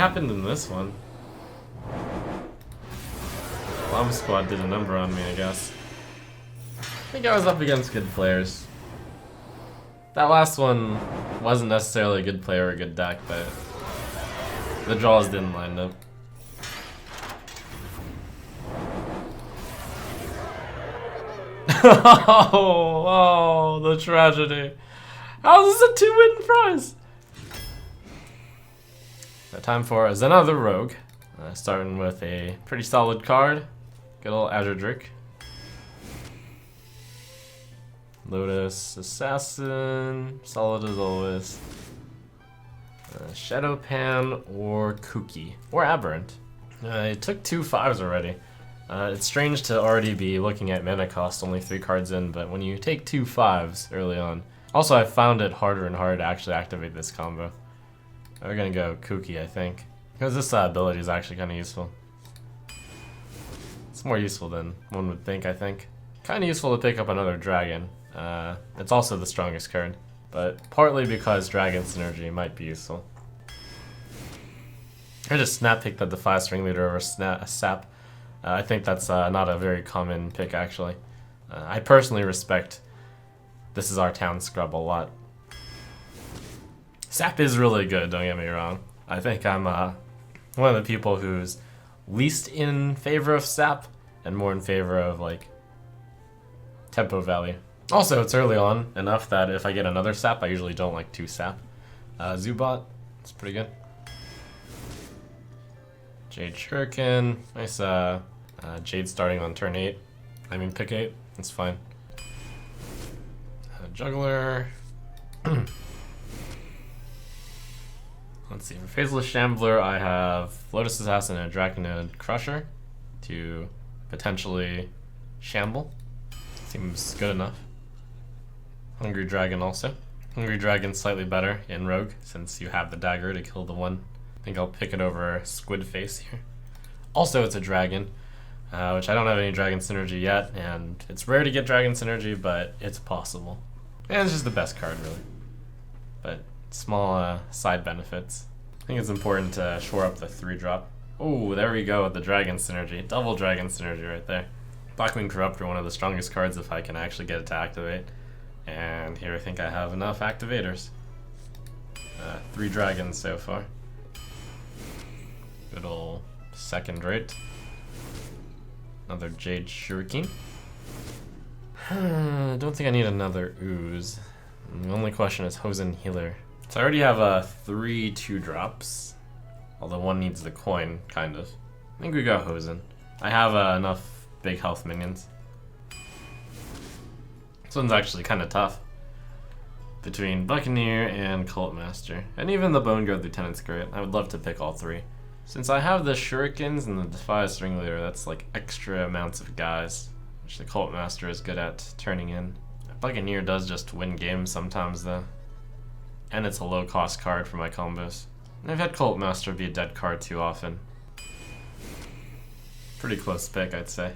happened in this one? Bomb Squad did a number on me, I guess. I think I was up against good players. That last one wasn't necessarily a good player or a good deck, but the draws didn't line up. Oh, the tragedy. How is this a 2-win prize? Now time for another rogue. Starting with a pretty solid card. Good old Azure Drake. Lotus Assassin, solid as always. Shadow Pan or Kooky, or Aberrant. It took 2 5s already. It's strange to already be looking at mana cost only 3 cards in, but when you take 2 5s early on. Also, I found it harder and harder to actually activate this combo. We're gonna go Kooky, I think. Because this ability is actually kind of useful. It's more useful than one would think, I think. Kind of useful to pick up another dragon. It's also the strongest card, but partly because dragon synergy might be useful. I just snap picked up the 5-string leader over sap. I think that's not a very common pick, actually. I personally respect This Is Our Town scrub a lot. Sap is really good, don't get me wrong. I think I'm one of the people who's least in favor of sap and more in favor of like tempo value. Also, it's early on enough that if I get another sap, I usually don't like 2 sap. Zubat, it's pretty good. Jade Shuriken, nice Jade starting on turn 8. I mean pick 8, it's fine. Juggler. Let's see, for Faceless Shambler, I have Lotus Assassin and Draconid Crusher to potentially shamble. Seems good enough. Hungry Dragon also. Hungry Dragon's slightly better in Rogue, since you have the dagger to kill the one. I think I'll pick it over Squid Face here. Also, it's a dragon, which I don't have any dragon synergy yet, and it's rare to get dragon synergy, but it's possible. And it's just the best card, really. But small side benefits. I think it's important to shore up the 3-drop. Oh, there we go with the dragon synergy. Double dragon synergy right there. Blackwing Corruptor, one of the strongest cards if I can actually get it to activate. And here I think I have enough activators. 3 dragons so far. Good ol' second rate. Another Jade Shuriken. Don't think I need another Ooze. The only question is Hosen Healer. So I already have 3 2-drops. Although one needs the coin, kind of. I think we got Hosen. I have enough big health minions. This one's actually kind of tough. Between Buccaneer and Cult Master. And even the Bone Guard Lieutenant's great. I would love to pick all 3. Since I have the Shurikens and the Defy String Leader, that's like extra amounts of guys, which the Cult Master is good at turning in. Buccaneer does just win games sometimes though. And it's a low cost card for my combos. And I've had Cult Master be a dead card too often. Pretty close pick, I'd say.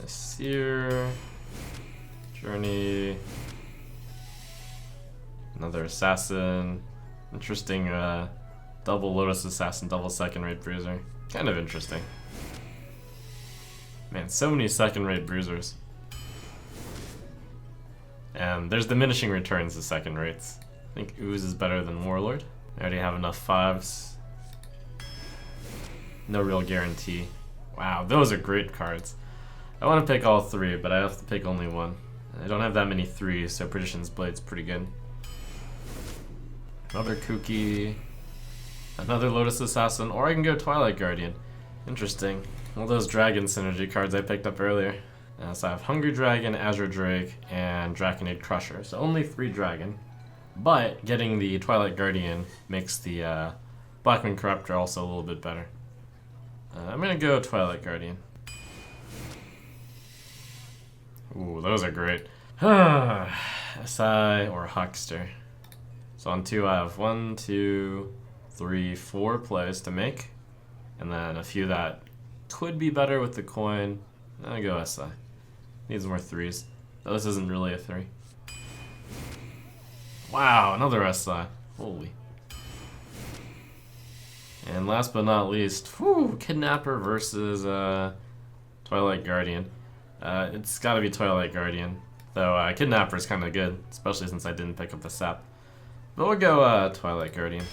Seer, Journey, another Assassin. Interesting double Lotus Assassin, double 2nd rate Bruiser. Kind of interesting. Man, so many 2nd rate Bruisers. And there's diminishing returns to 2nd rates. I think Ooze is better than Warlord. I already have enough 5s. No real guarantee. Wow, those are great cards. I want to pick all 3, but I have to pick only 1. I don't have that many 3s, so Perdition's Blade's pretty good. Another Kooky, another Lotus Assassin, or I can go Twilight Guardian. Interesting. All those dragon synergy cards I picked up earlier. So I have Hungry Dragon, Azure Drake, and Draconid Crusher. So only 3 dragon. But getting the Twilight Guardian makes the Blackwing Corruptor also a little bit better. I'm gonna go Twilight Guardian. Ooh, those are great. SI or Huckster. So on 2 I have 1, 2, 3, 4 plays to make. And then a few that could be better with the coin. I go SI. Needs more 3s. Though this isn't really a 3. Wow, another SI. Holy. And last but not least, whew, Kidnapper versus Twilight Guardian. It's gotta be Twilight Guardian. Though Kidnapper is kind of good, especially since I didn't pick up the sap. But we'll go Twilight Guardian.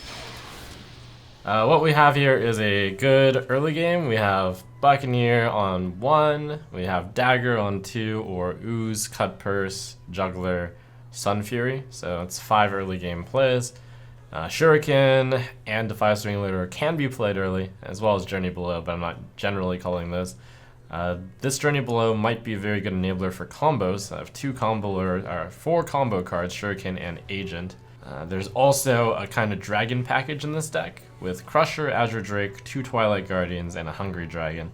What we have here is a good early game. We have Buccaneer on 1, we have Dagger on 2, or Ooze, Cut Purse, Juggler, Sun Fury. So it's 5 early game plays. Shuriken and Defiance Ringleader can be played early, as well as Journey Below, but I'm not generally calling those. This Journey Below might be a very good enabler for combos. I have 4 combo cards, Shuriken and Agent. There's also a kind of dragon package in this deck, with Crusher, Azure Drake, 2 Twilight Guardians, and a Hungry Dragon.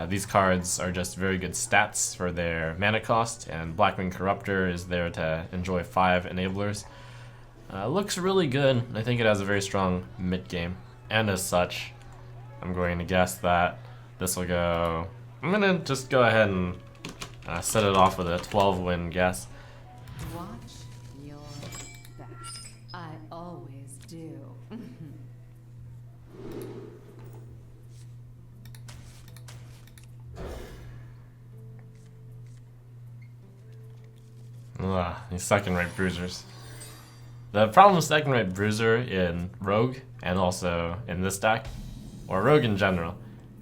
These cards are just very good stats for their mana cost, and Blackwing Corruptor is there to enjoy 5 enablers. Looks really good. I think it has a very strong mid game, and as such, I'm going to guess that this will go... I'm gonna just go ahead and set it off with a 12-win guess. Watch your back. I always do. Ugh, these second-rate bruisers. The problem with second-rate bruiser in Rogue, and also in this deck, or Rogue in general,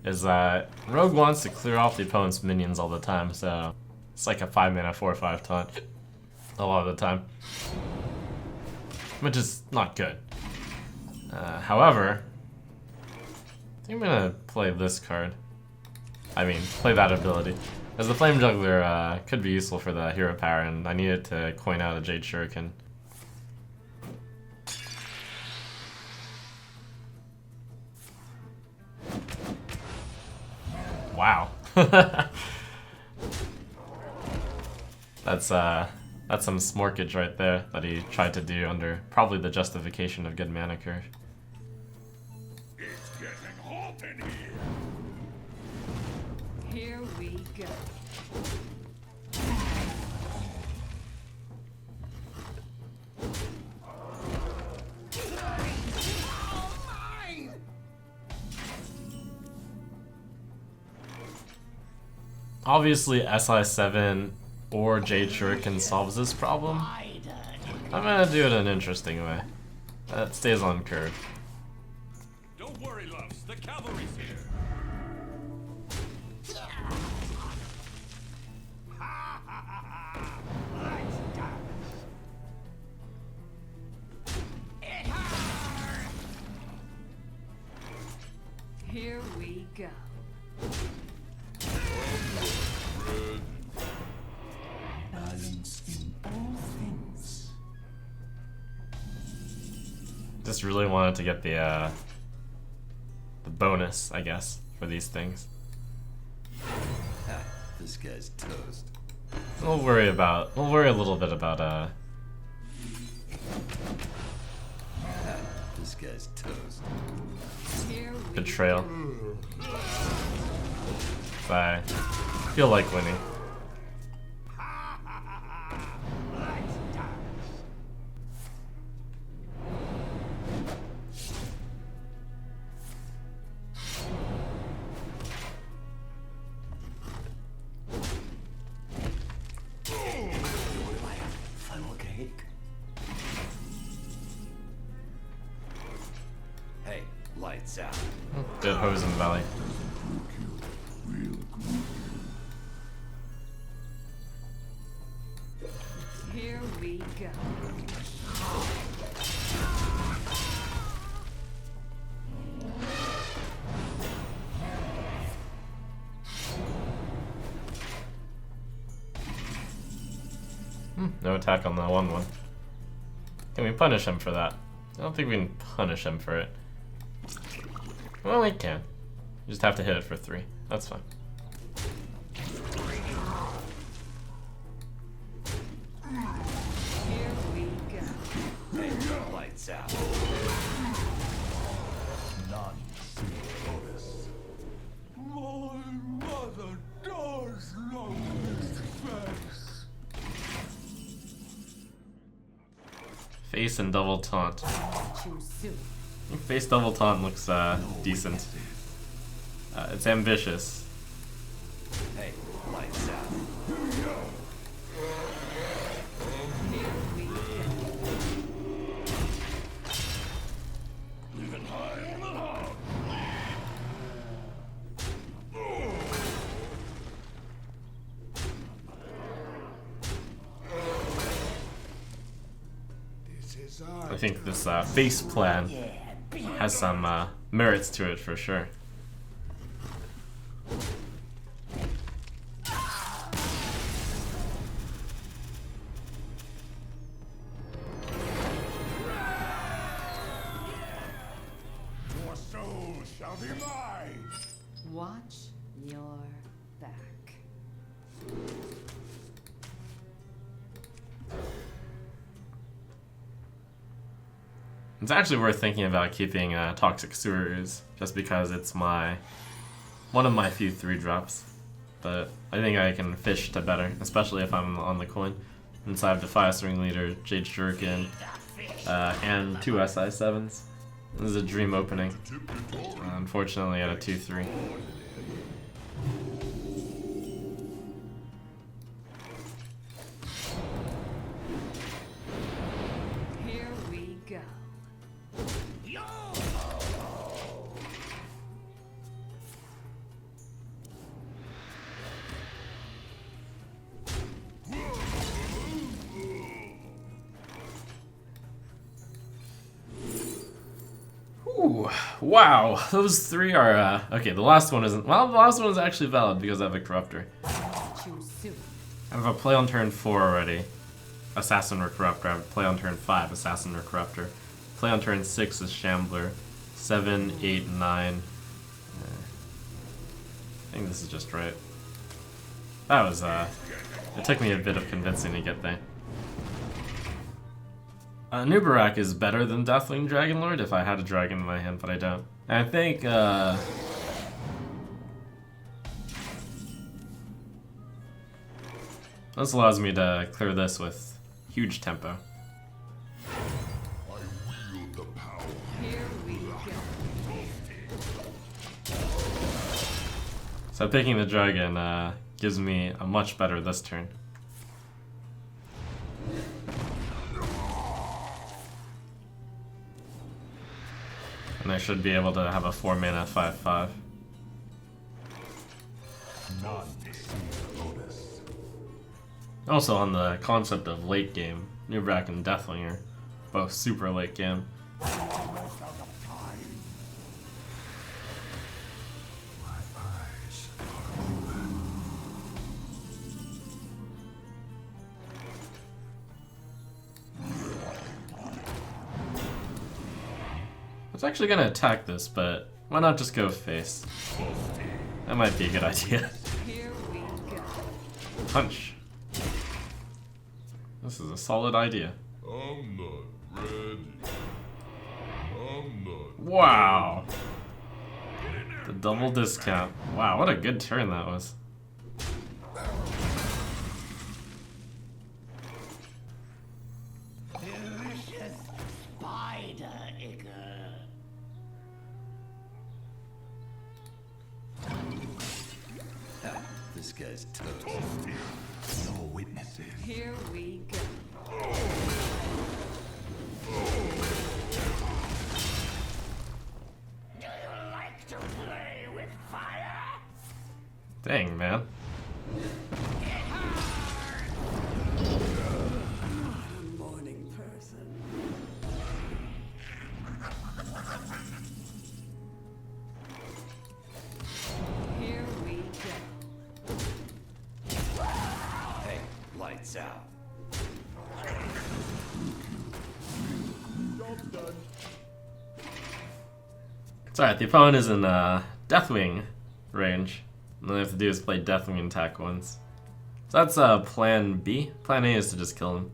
is that Rogue wants to clear off the opponent's minions all the time, so it's like a 5-mana 4/5 taunt a lot of the time, which is not good. However, I think I'm gonna play this card. I mean, play that ability, as the Flame Juggler could be useful for the hero power, and I needed to coin out a Jade Shuriken. Wow. That's some smorkage right there that he tried to do under probably the justification of good mana curve. It's getting hot in here. Here we go. Obviously, SI7 or Jade Shuriken solves this problem. I'm gonna do it in an interesting way. That stays on curve. Don't worry, loves. The cavalry's here. Here we go. Balance in all things. Just really wanted to get the bonus, I guess, for these things. This guy's toast. We'll worry a little bit about This guy's toast. Here we betrayal. I feel like winning. Funnel cake. Hey, lights out. Good hose in the valley. Here we go. No attack on the 1/1. Can we punish him for that? I don't think we can punish him for it. Well, we can. You just have to hit it for 3. That's fine. Here we go. Hey, lights out. Non-bonus. My mother does love this face. Face and double taunt. too soon. Face double taunt looks decent. It's ambitious. Hey, lights out. Here we go. Even higher. I think this face plan has some merits to it for sure. Your soul shall be mine. Watch your back. It's actually worth thinking about keeping Toxic Sewers, just because it's one of my few 3-drops. But I think I can fish to better, especially if I'm on the coin. Inside the 5-string leader, Jade Shuriken, and 2 SI7s. This is a dream opening. Unfortunately at a 2-3. Here we go. Ooh, wow, those 3 are, okay, the last one isn't, well, the last one is actually valid because I have a Corruptor. Too soon. I have a play on turn 4 already. Assassin or Corruptor. I have a play on turn 5, Assassin or Corruptor. Play on turn 6 is Shambler. 7, 8, 9. I think this is just right. That was, it took me a bit of convincing to get there. Nubarak is better than Deathwing Dragonlord if I had a dragon in my hand, but I don't. And I think, this allows me to clear this with huge tempo. I wield the power. Here we go. So picking the dragon gives me a much better this turn. And I should be able to have a 4-mana 5/5. Also on the concept of late game, Nubarak and Deathwing are both super late game. I was actually gonna attack this, but why not just go face? That might be a good idea. Here we go. Punch. This is a solid idea. I'm not ready. I'm not. Wow. The double discount. Wow, what a good turn that was. Delicious spider ichor. This guy's toast. No witnesses. Here we go. Do you like to play with fire? Dang, man. Morning person. Here we go. Hey, lights out. It's alright, the opponent is in Deathwing range. And all they have to do is play Deathwing and attack once. So that's plan B. Plan A is to just kill him.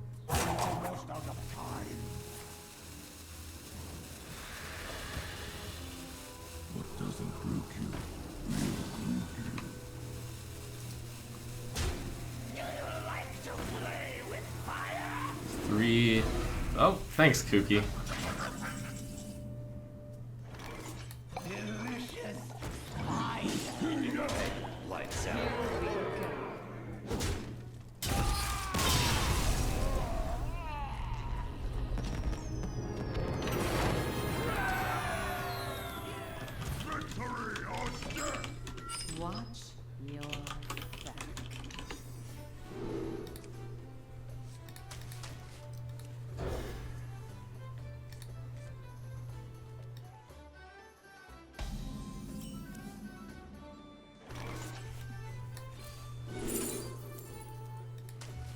What doesn't brook you? Do you like to play with fire? 3. Oh, thanks, Kooky.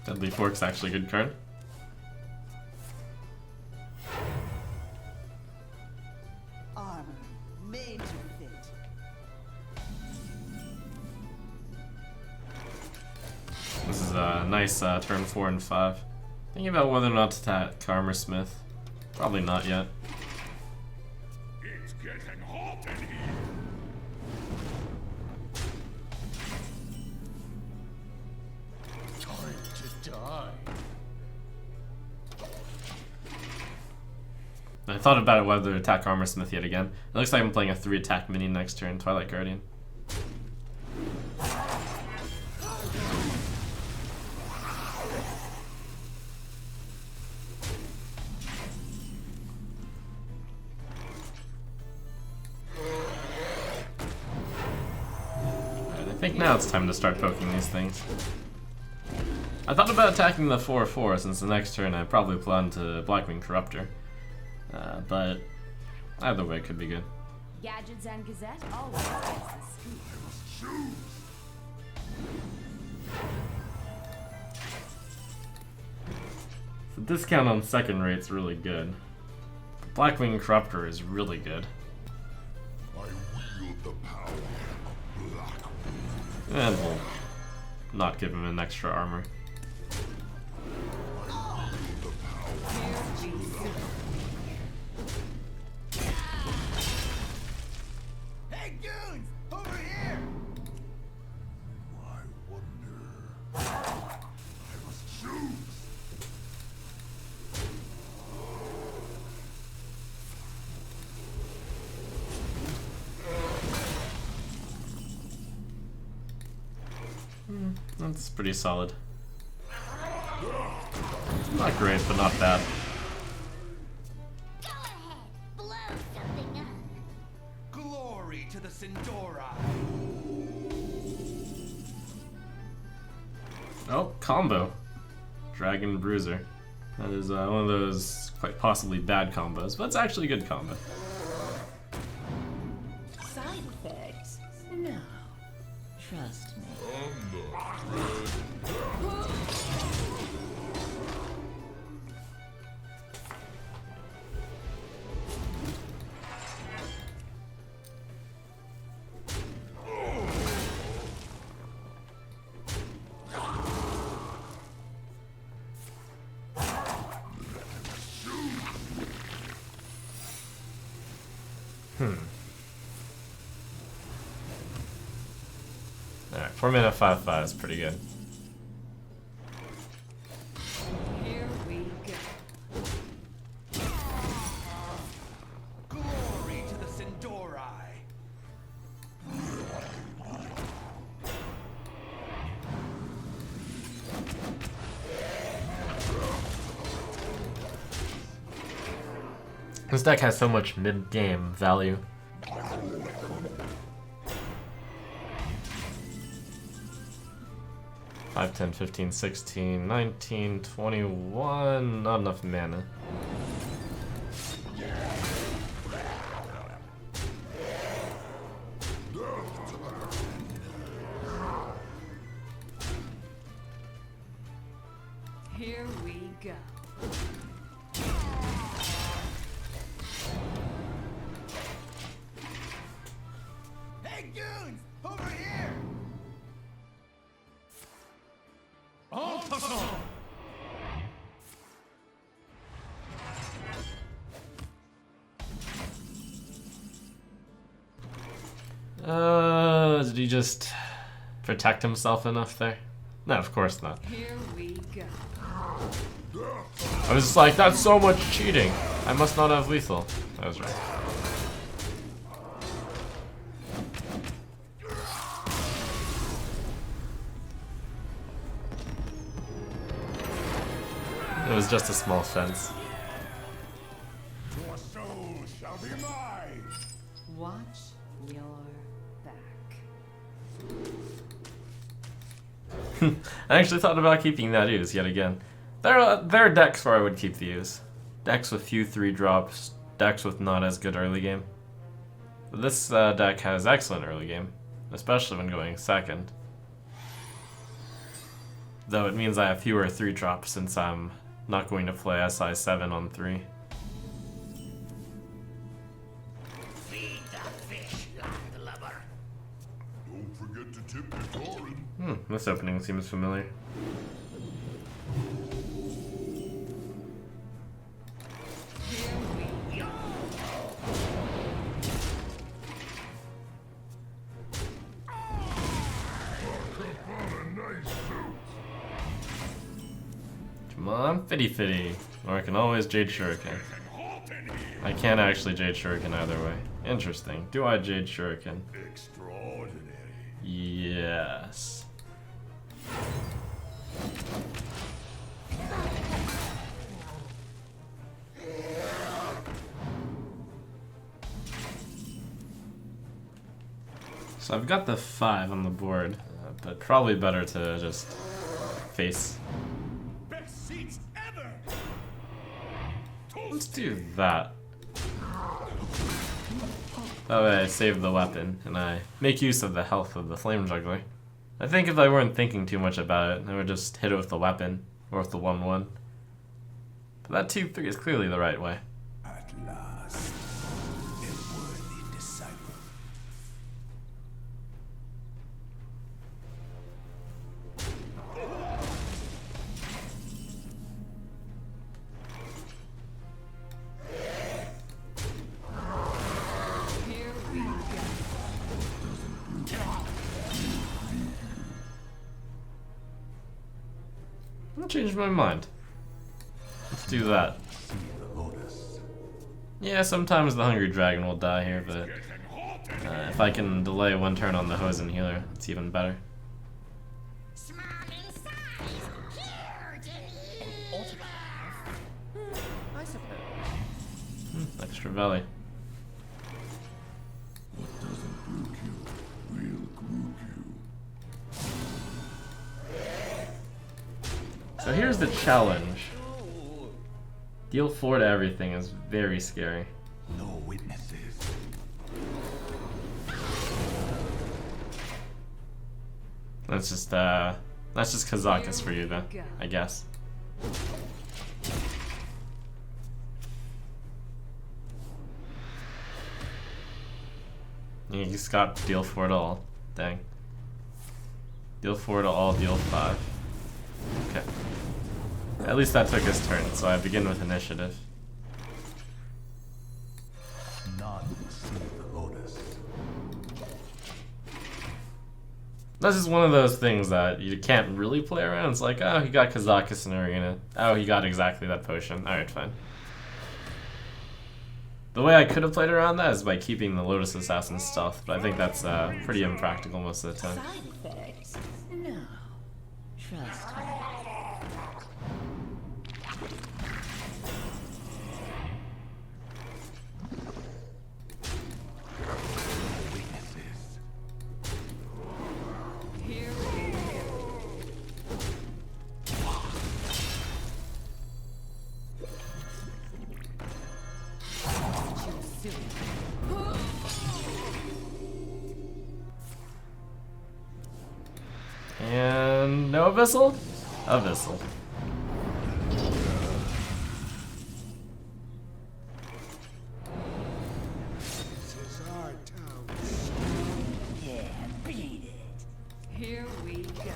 Deadly Fork's actually a good card. Armor made to fit. This is a nice turn 4 and 5. Thinking about whether or not to attack Armor Smith. Probably not yet. It's getting hot in here. Time to die. I thought about it whether to attack Armor Smith yet again. It looks like I'm playing a 3 attack minion next turn, Twilight Guardian. I think now it's time to start poking these things. I thought about attacking the 4/4 since the next turn I probably plan to Blackwing Corruptor. But either way could be good. Gadgets and Gazette always gets the scoop. The discount on second rate's really good. Blackwing Corruptor is really good. I wield the power of black. And we'll not give him an extra armor. Hey goons! Over here! I wonder. I must choose. That's pretty solid. Not great, but not bad. Go ahead, blow something up. Glory to the Sindora! Oh, combo. Dragon Bruiser. That is one of those quite possibly bad combos, but it's actually a good combo. Side effects? No. Trust me. Alright, 4 mana 5/5 is pretty good. Here we go. Glory to the Sindori! This deck has so much mid-game value. Five, 10, 15, 16, 19, 21, not enough mana. Here we go. Hey goons! Over here! En passant. Did he just protect himself enough there? No, of course not. Here we go. I was just like, that's so much cheating. I must not have lethal. I was right. It was just a small fence. Your soul shall be mine. Watch your back. I actually thought about keeping that ooze yet again. There are decks where I would keep the ooze. Decks with few 3-drops, decks with not as good early game. But this deck has excellent early game, especially when going second. Though it means I have fewer 3-drops since I'm not going to play SI7 on 3. Feed the fish, landlubber. Don't forget to tip your Torin. This opening seems familiar. Here we go. Come on, Fitty Fitty. Or I can always Jade Shuriken. I can't actually Jade Shuriken either way. Interesting. Do I Jade Shuriken? Extraordinary. Yes. So I've got the 5 on the board, but probably better to just face. Best seats ever. Let's do that. That way I save the weapon, and I make use of the health of the Flame Juggler. I think if I weren't thinking too much about it, I would just hit it with the weapon, or with the 1-1. But that 2-3 is clearly the right way. At last, a worthy disciple. Here we go. I changed my mind. Let's do that. See the lotus. Yeah, sometimes the Hungry Dragon will die here, but if I can delay 1 turn on the Hosen Healer, it's even better. Small in size, huge in autograph. I suppose. Extra belly. So here's the challenge. Deal 4 to everything is very scary. No witnesses. That's just Kazakus for you then, I guess. You just got deal 4 to all. Dang. Deal 4 to all, deal 5. Okay. At least that took his turn, so I begin with initiative. None see the lotus. That's just one of those things that you can't really play around. It's like, oh, he got Kazakus in Arena. Oh, he got exactly that potion. Alright, fine. The way I could have played around that is by keeping the Lotus Assassin stealth, but I think that's pretty impractical most of the time. Side effects? No. Trust me. Witnesses. Here we go. Too soon. And no Abyssal? Abyssal. This is our town. Yeah, beat it. Here we go.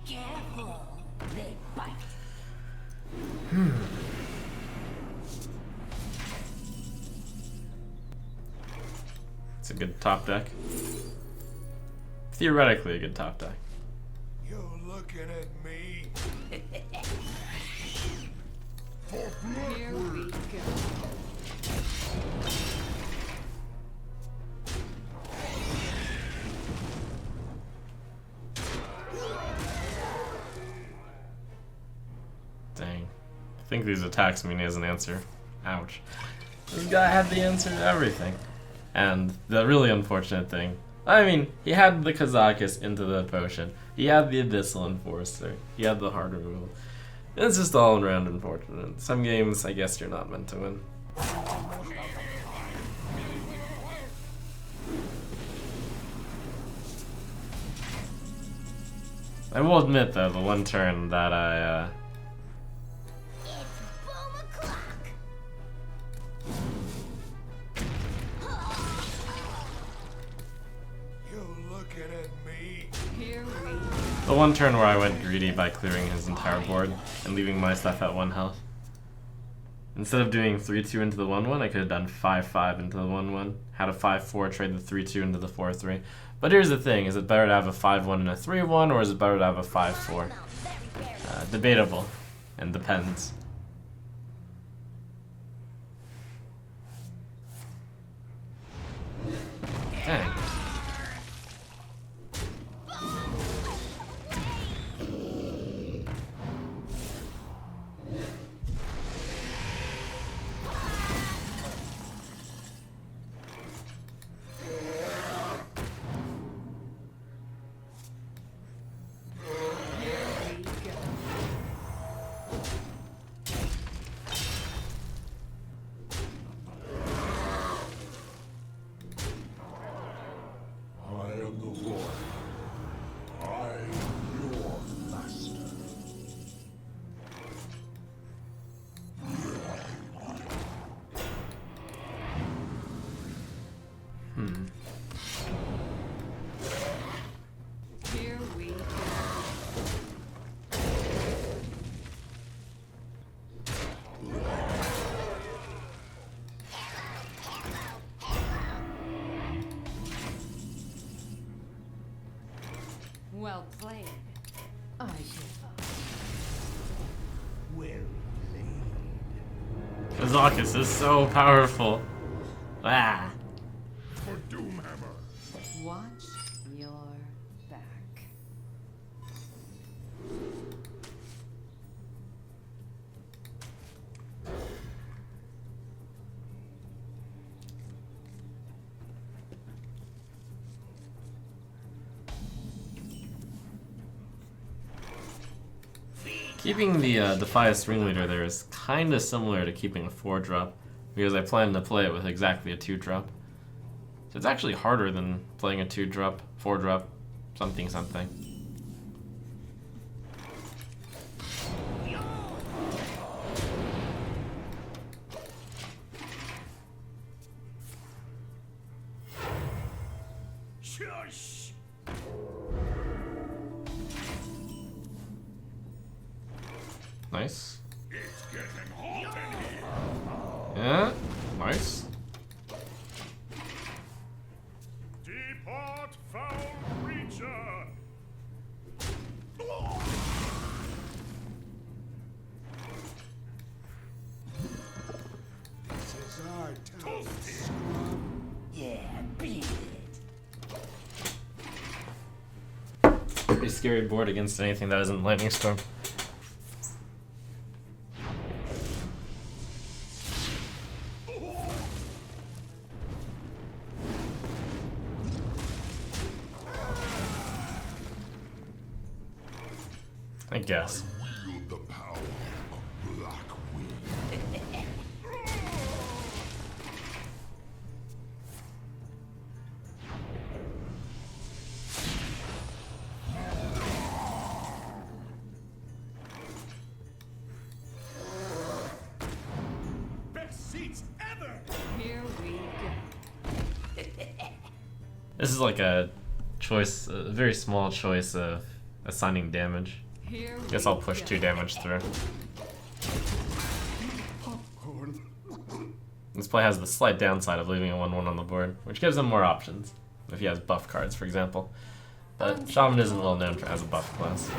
Careful. They bite. It's a good top deck. Theoretically a good top deck. You're looking at me. Here we go. Dang. I think these attacks mean he has an answer. Ouch. This guy had the answer to everything. And the really unfortunate thing, I mean, he had the Kazakus into the potion. He had the Abyssal Enforcer. He had the hard removal. It's just all around unfortunate. Some games, I guess you're not meant to win. I will admit though, the one turn that I You're looking at me. Here we go. the one turn where I went greedy by clearing his entire board and leaving my stuff at 1 health. Instead of doing 3-2 into the 1-1, I could have done 5-5 into the 1-1. Had a 5-4, trade the 3-2 into the 4-3. But here's the thing, is it better to have a 5-1 and a 3-1, or is it better to have a 5-4? Debatable, and depends. Dang. Here we go. I am the Lord. I am your master. Here we go. Well played. I shall Well played. Kazakus is so powerful. Ah. For Doomhammer. Watch your back. Keeping the Defias ringleader there is kind of similar to keeping a 4-drop, because I plan to play it with exactly a 2-drop. So it's actually harder than playing a 2-drop, 4-drop, something something. Shush! Nice. It's getting hot in here. Yeah, nice. Depart, foul creature! This is our town. Yeah, beat it. Pretty scary board against anything that isn't Lightning Storm. I guess. Wield the power of Black Wind. Best seats ever! Here we go. This is like a choice, a very small choice of assigning damage. Here we Guess I'll push go. 2 damage through. This play has the slight downside of leaving a 1-1 on the board, which gives him more options, if he has buff cards, for example. But Shaman isn't well known as a buff class.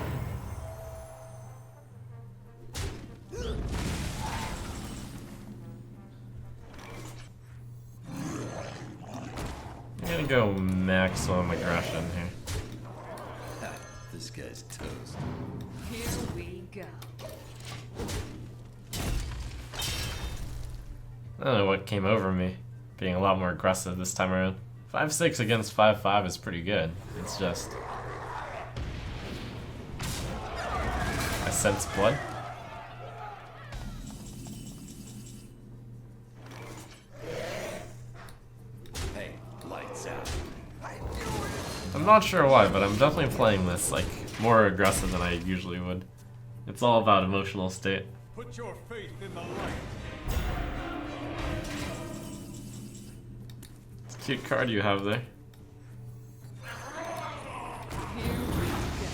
I'm gonna go maximum aggression here. Ha, this guy's toast. Here we go. I don't know what came over me, being a lot more aggressive this time around. 5-6 against 5-5 is pretty good. It's just... I sense blood. Hey, lights out. I'm not sure why, but I'm definitely playing this, like, more aggressive than I usually would. It's all about emotional state. Put your faith in the light. It's a cute card you have there. Here we go.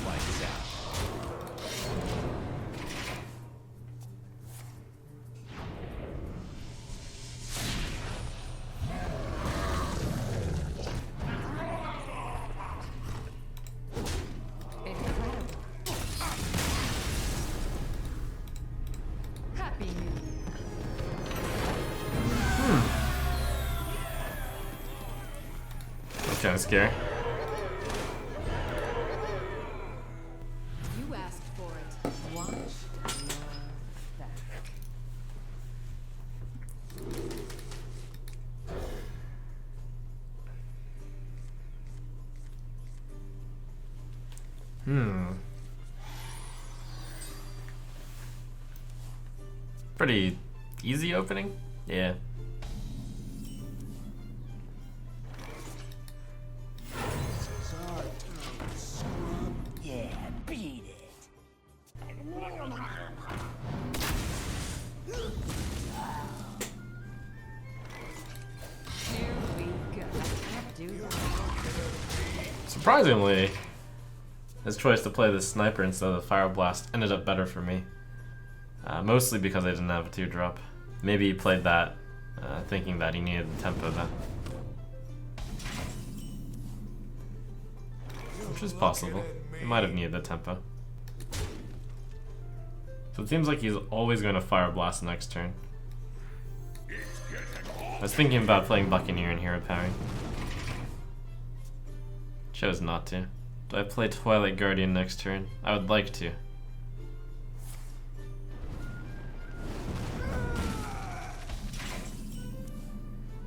Lights out. Incredible. Happy New Year. That's kind of scary. You asked for it. Watch your back. Pretty easy opening? Yeah. Yeah, beat it. Here we go. Can't do that. Surprisingly, his choice to play the sniper instead of the fire blast ended up better for me. Mostly because I didn't have a 2-drop. Maybe he played that thinking that he needed the tempo then. Which is possible. He might have needed the tempo. So it seems like he's always going to fire blast next turn. I was thinking about playing Buccaneer and hero pairing. Chose not to. Do I play Twilight Guardian next turn? I would like to.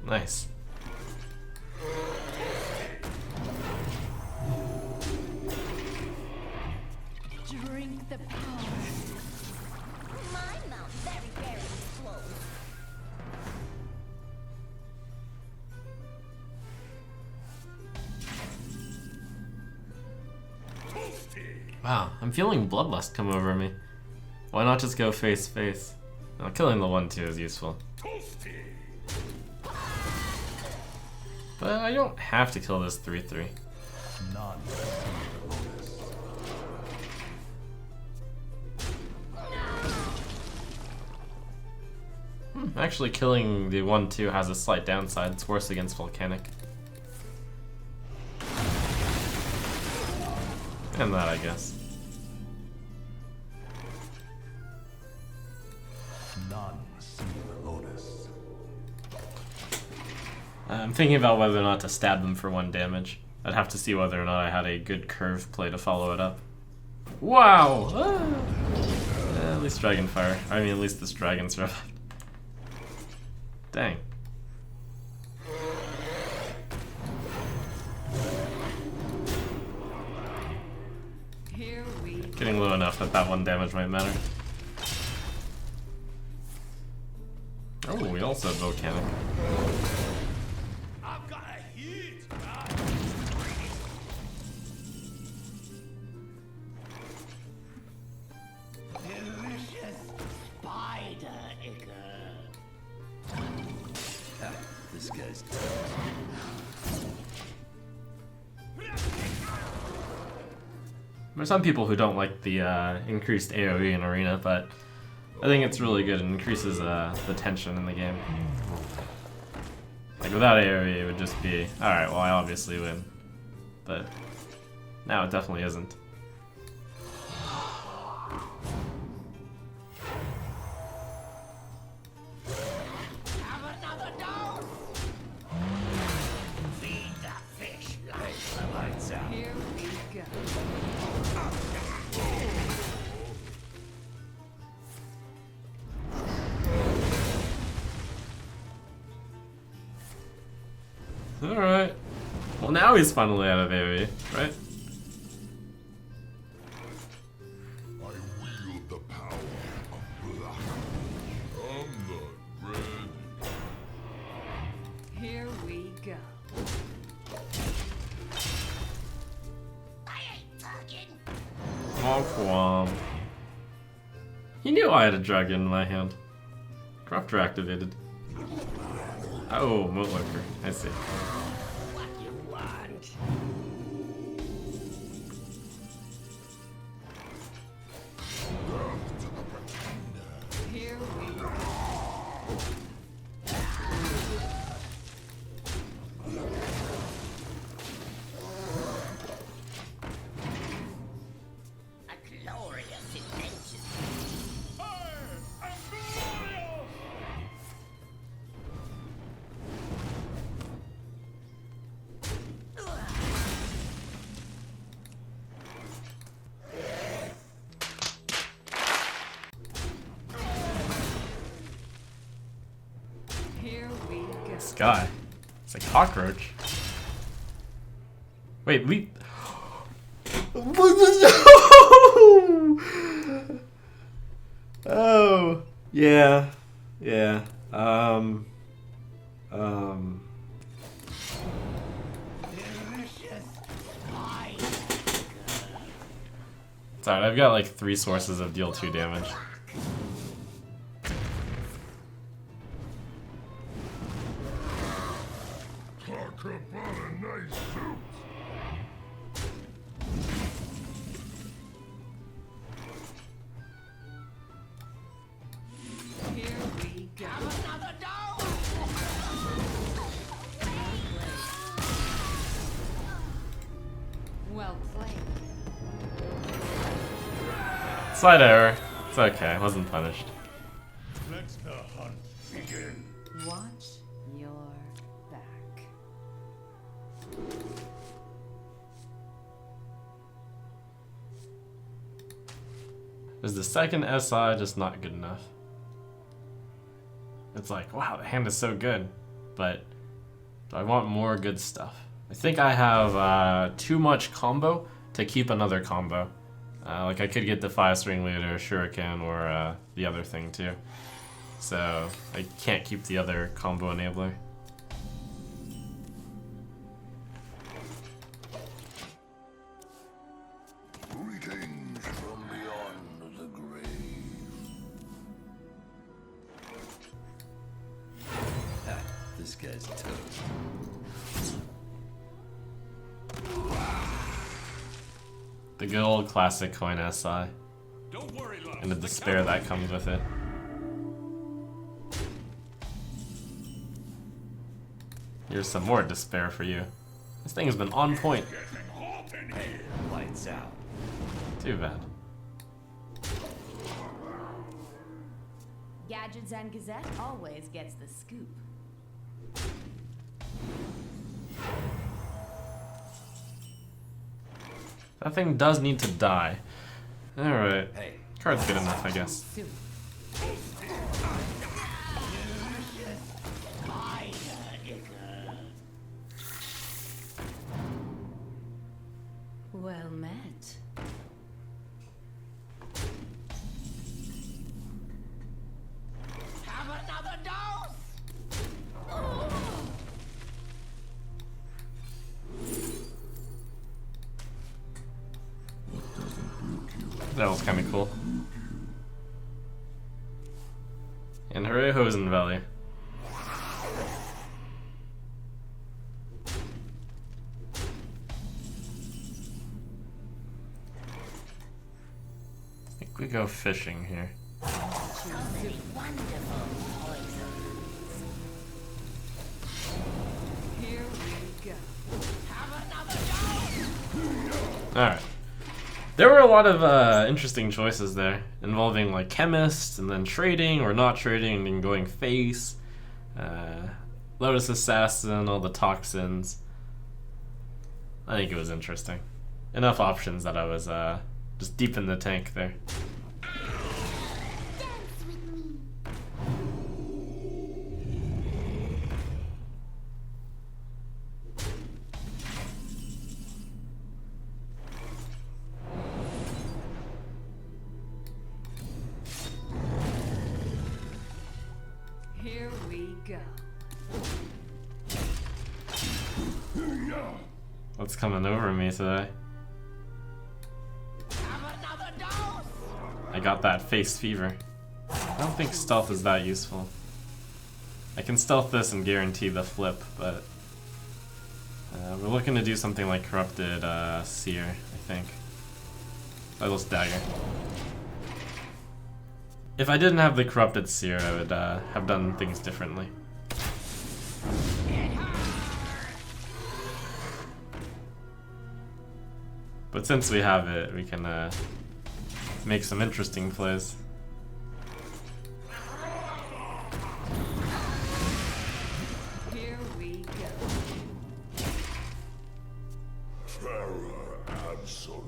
Nice. Drink the power. My mouth very, very slow. Wow, I'm feeling bloodlust come over me. Why not just go face face? Now, killing the 1/2 is useful. But I don't have to kill this 3/3. None. Actually, killing the 1/2 has a slight downside. It's worse against Volcanic. And that, I guess. None see the lotus. I'm thinking about whether or not to stab them for 1 damage. I'd have to see whether or not I had a good curve play to follow it up. Wow! At least Dragonfire. I mean, at least this dragon survived. Dang. Here we go. Getting low enough that that 1 damage might matter. Oh, we also have Volcanic. I've got a hit. Delicious spider ichor. This guy's There's some people who don't like the increased AoE in Arena, but I think it's really good. It increases the tension in the game. Like without AoE, it would just be, alright, well I obviously win. But now it definitely isn't. Have another dose. Feed the fish lights out. Here we go. Alright. Well, now he's finally out of AoE, right? I wield the power of black. I'm not go. Womp. He knew I had a dragon in my hand. Corruptor activated. Oh, Moat Lurker. I see. What you want? Here we go. A glorious invention. Here we go. This guy. It's a cockroach. Wait, we. Oh, yeah. Sorry, I've got like 3 sources of deal 2 damage. Talk about a nice suit. Here we go. Another dose. Well played. Slight error. It's okay, I wasn't punished. Let the hunt begin. Watch your back. Is the second SI just not good enough? It's like, wow, the hand is so good, but do I want more good stuff? I think I have too much combo to keep another combo. Like I could get the 5-string leader, Shuriken, or the other thing too. So I can't keep the other combo enabler. Greetings from beyond the grave. This guy's toast. The good old classic coin SI. Don't worry, love. And the despair that comes with it. Here's some more despair for you. This thing has been on point. Getting hot in here. Lights out. Too bad. Gadgets and Gazette always gets the scoop. That thing does need to die. Alright. Hey. Card's good enough, I guess. Soup. Well met. Have another dose. That was kind of cool. And hooray, Hosen Valley. I think we go fishing here. Here we go. Alright. There were a lot of interesting choices there, involving like chemist, and then trading or not trading, and then going face, Lotus Assassin, all the toxins. I think it was interesting. Enough options that I was just deep in the tank there. Here we go. What's coming over me today? I got that face fever. I don't think stealth is that useful. I can stealth this and guarantee the flip, but we're looking to do something like Corrupted Seer, I think. Vital's Dagger. If I didn't have the Corrupted Seer, I would have done things differently. But since we have it, we can make some interesting plays. Here we go. Terror absolute.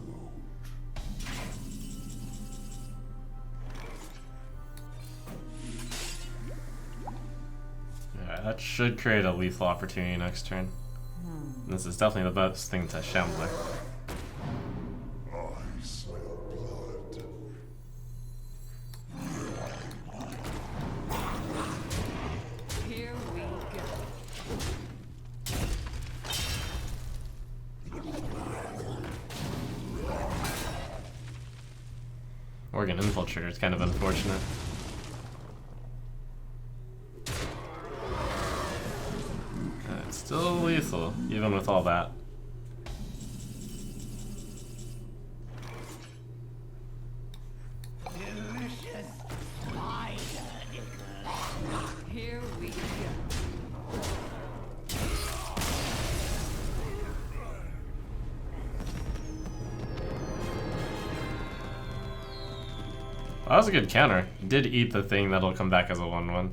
Yeah, that should create a lethal opportunity next turn. This is definitely the best thing to Shambler. I smell blood. Here we go. Organ Infiltrator is kind of unfortunate. It's still lethal, even with all that. Delicious spider nickels. Here we go. That was a good counter. He did eat the thing that'll come back as a 1/1.